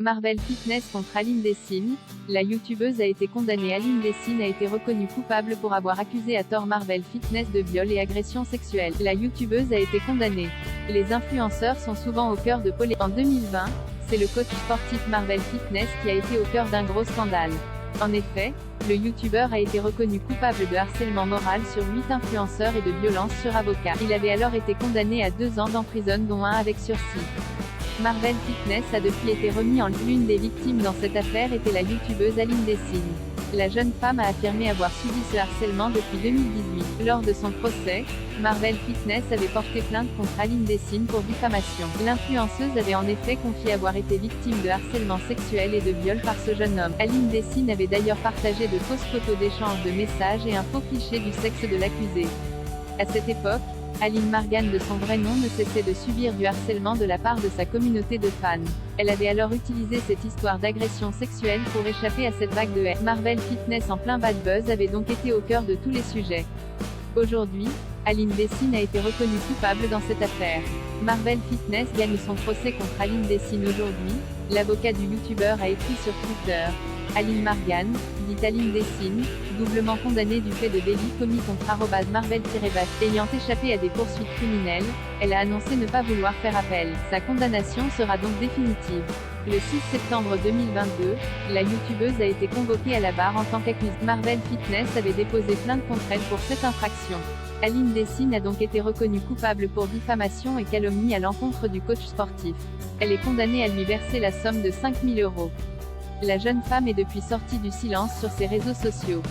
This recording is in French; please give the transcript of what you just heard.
Marvel Fitness contre Aline Dessine. La youtubeuse a été condamnée. Aline Dessine a été reconnue coupable pour avoir accusé à tort Marvel Fitness de viol et agression sexuelle. La youtubeuse a été condamnée. Les influenceurs sont souvent au cœur de polémiques. En 2020, c'est le coach sportif Marvel Fitness qui a été au cœur d'un gros scandale. En effet, le youtubeur a été reconnu coupable de harcèlement moral sur 8 influenceurs et de violence sur avocat. Il avait alors été condamné à 2 ans d'emprisonnement dont 1 avec sursis. Marvel Fitness a depuis été remis en lice. L'une des victimes dans cette affaire était la youtubeuse Aline Dessine. La jeune femme a affirmé avoir subi ce harcèlement depuis 2018. Lors de son procès, Marvel Fitness avait porté plainte contre Aline Dessine pour diffamation. L'influenceuse avait en effet confié avoir été victime de harcèlement sexuel et de viol par ce jeune homme. Aline Dessine avait d'ailleurs partagé de fausses photos d'échange de messages et un faux cliché du sexe de l'accusé. À cette époque, Aline Margan de son vrai nom ne cessait de subir du harcèlement de la part de sa communauté de fans. Elle avait alors utilisé cette histoire d'agression sexuelle pour échapper à cette vague de haine. Marvel Fitness en plein bad buzz avait donc été au cœur de tous les sujets. Aujourd'hui, Aline Dessine a été reconnue coupable dans cette affaire. Marvel Fitness gagne son procès contre Aline Dessine aujourd'hui. L'avocat du youtubeur a écrit sur Twitter: Aline Margan, dite Aline Dessine, doublement condamnée du fait de délits commis contre @marvel-bas, ayant échappé à des poursuites criminelles, elle a annoncé ne pas vouloir faire appel. Sa condamnation sera donc définitive. Le 6 septembre 2022, la youtubeuse a été convoquée à la barre en tant qu'accusée. Marvel Fitness avait déposé plainte contre elle pour cette infraction. Aline Dessine a donc été reconnue coupable pour diffamation et calomnie à l'encontre du coach sportif. Elle est condamnée à lui verser la somme de 5 000 €. La jeune femme est depuis sortie du silence sur ses réseaux sociaux.